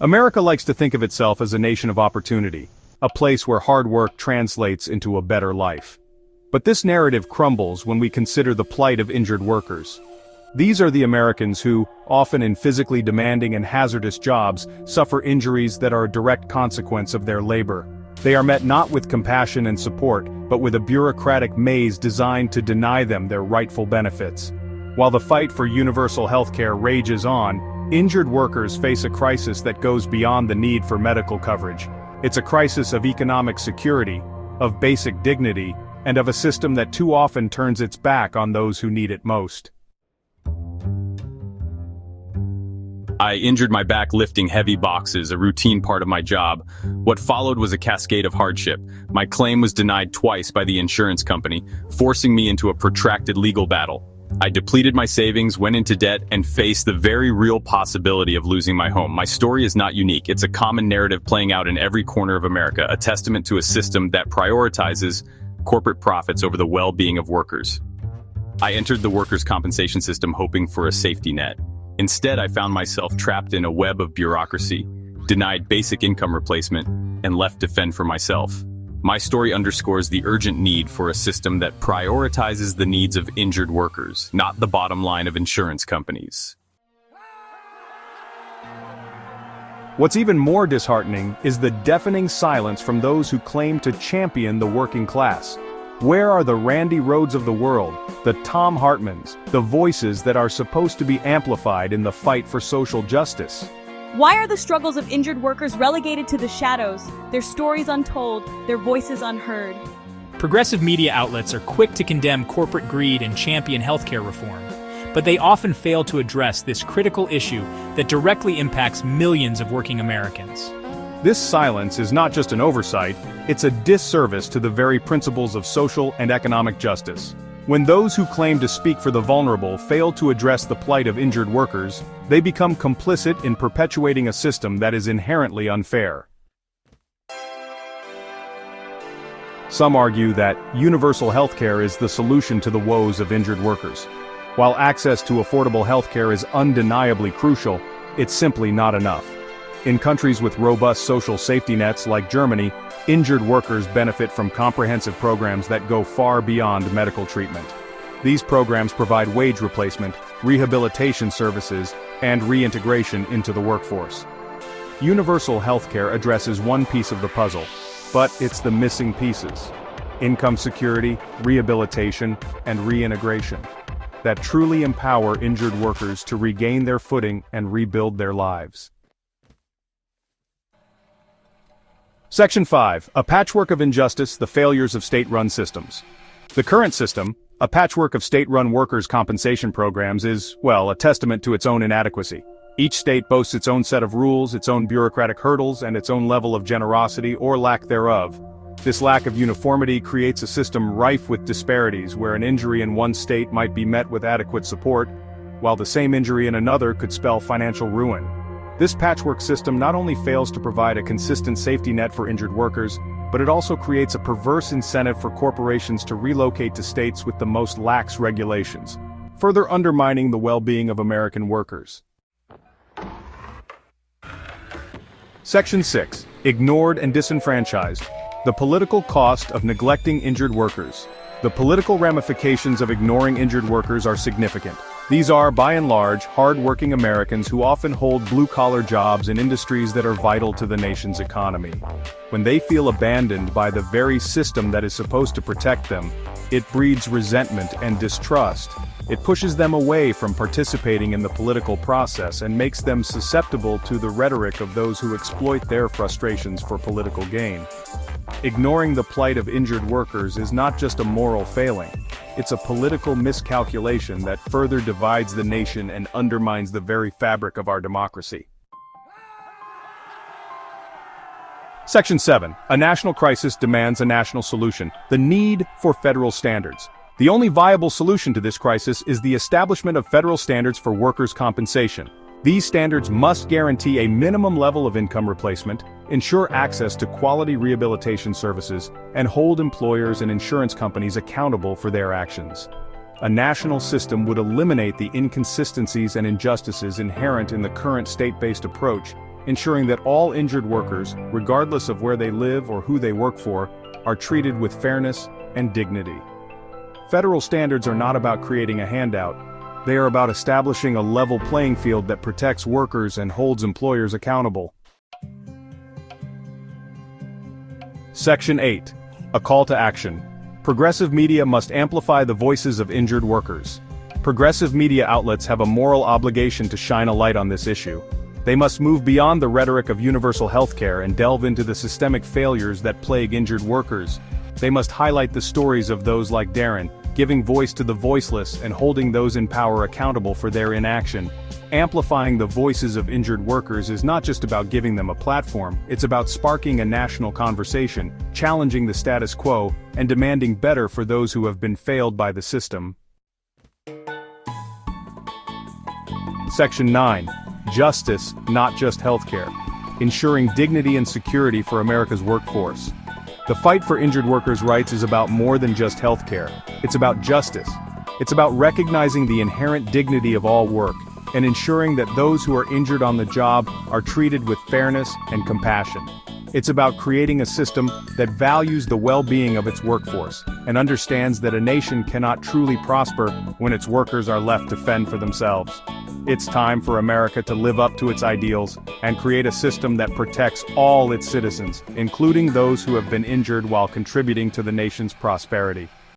America likes to think of itself as a nation of opportunity, a place where hard work translates into a better life. But this narrative crumbles when we consider the plight of injured workers. These are the Americans who, often in physically demanding and hazardous jobs, suffer injuries that are a direct consequence of their labor. They are met not with compassion and support, but with a bureaucratic maze designed to deny them their rightful benefits. While the fight for universal healthcare rages on, injured workers face a crisis that goes beyond the need for medical coverage. It's a crisis of economic security, of basic dignity, and of a system that too often turns its back on those who need it most. I injured my back lifting heavy boxes, a routine part of my job. What followed was a cascade of hardship. My claim was denied twice by the insurance company, forcing me into a protracted legal battle. I depleted my savings, went into debt, and faced the very real possibility of losing my home. My story is not unique. It's a common narrative playing out in every corner of America, a testament to a system that prioritizes corporate profits over the well-being of workers. I entered the workers' compensation system hoping for a safety net. Instead, I found myself trapped in a web of bureaucracy, denied basic income replacement, and left to fend for myself. My story underscores the urgent need for a system that prioritizes the needs of injured workers, not the bottom line of insurance companies. What's even more disheartening is the deafening silence from those who claim to champion the working class. Where are the Rhodes of the world, the Thom Hartmans, the voices that are supposed to be amplified in the fight for social justice? Why are the struggles of injured workers relegated to the shadows, their stories untold, their voices unheard? Progressive media outlets are quick to condemn corporate greed and champion healthcare reform, but they often fail to address this critical issue that directly impacts millions of working Americans. This silence is not just an oversight, it's a disservice to the very principles of social and economic justice. When those who claim to speak for the vulnerable fail to address the plight of injured workers, they become complicit in perpetuating a system that is inherently unfair. Some argue that universal healthcare is the solution to the woes of injured workers. While access to affordable healthcare is undeniably crucial, it's simply not enough. In countries with robust social safety nets like Germany, injured workers benefit from comprehensive programs that go far beyond medical treatment. These programs provide wage replacement, rehabilitation services, and reintegration into the workforce. Universal healthcare addresses one piece of the puzzle, but it's the missing pieces: income security, rehabilitation, and reintegration that truly empower injured workers to regain their footing and rebuild their lives. Section 5. A patchwork of injustice, the failures of state-run systems. The current system, a patchwork of state-run workers' compensation programs, is, well, a testament to its own inadequacy. Each state boasts its own set of rules, its own bureaucratic hurdles, and its own level of generosity or lack thereof. This lack of uniformity creates a system rife with disparities where an injury in one state might be met with adequate support, while the same injury in another could spell financial ruin. This patchwork system not only fails to provide a consistent safety net for injured workers, but it also creates a perverse incentive for corporations to relocate to states with the most lax regulations, further undermining the well-being of American workers. Section 6. Ignored and disenfranchised. The political cost of neglecting injured workers. The political ramifications of ignoring injured workers are significant. These are, by and large, hard-working Americans who often hold blue-collar jobs in industries that are vital to the nation's economy. When they feel abandoned by the very system that is supposed to protect them, it breeds resentment and distrust. It pushes them away from participating in the political process and makes them susceptible to the rhetoric of those who exploit their frustrations for political gain. Ignoring the plight of injured workers is not just a moral failing. It's a political miscalculation that further divides the nation and undermines the very fabric of our democracy. Section 7. A national crisis demands a national solution. The need for federal standards. The only viable solution to this crisis is the establishment of federal standards for workers' compensation. These standards must guarantee a minimum level of income replacement, ensure access to quality rehabilitation services, and hold employers and insurance companies accountable for their actions. A national system would eliminate the inconsistencies and injustices inherent in the current state-based approach ensuring that all injured workers, regardless of where they live or who they work for, are treated with fairness and dignity. Federal standards are not about creating a handout. They are about establishing a level playing field that protects workers and holds employers accountable. Section 8. A call to action. Progressive media must amplify the voices of injured workers. Progressive media outlets have a moral obligation to shine a light on this issue. They must move beyond the rhetoric of universal healthcare and delve into the systemic failures that plague injured workers. They must highlight the stories of those like Darren, giving voice to the voiceless and holding those in power accountable for their inaction. Amplifying the voices of injured workers is not just about giving them a platform, it's about sparking a national conversation, challenging the status quo, and demanding better for those who have been failed by the system. Section 9. Justice, not just healthcare. Ensuring dignity and security for America's workforce. The fight for injured workers' rights is about more than just healthcare. It's about justice. It's about recognizing the inherent dignity of all work, and ensuring that those who are injured on the job are treated with fairness and compassion. It's about creating a system that values the well-being of its workforce, and understands that a nation cannot truly prosper when its workers are left to fend for themselves. It's time for America to live up to its ideals and create a system that protects all its citizens, including those who have been injured while contributing to the nation's prosperity.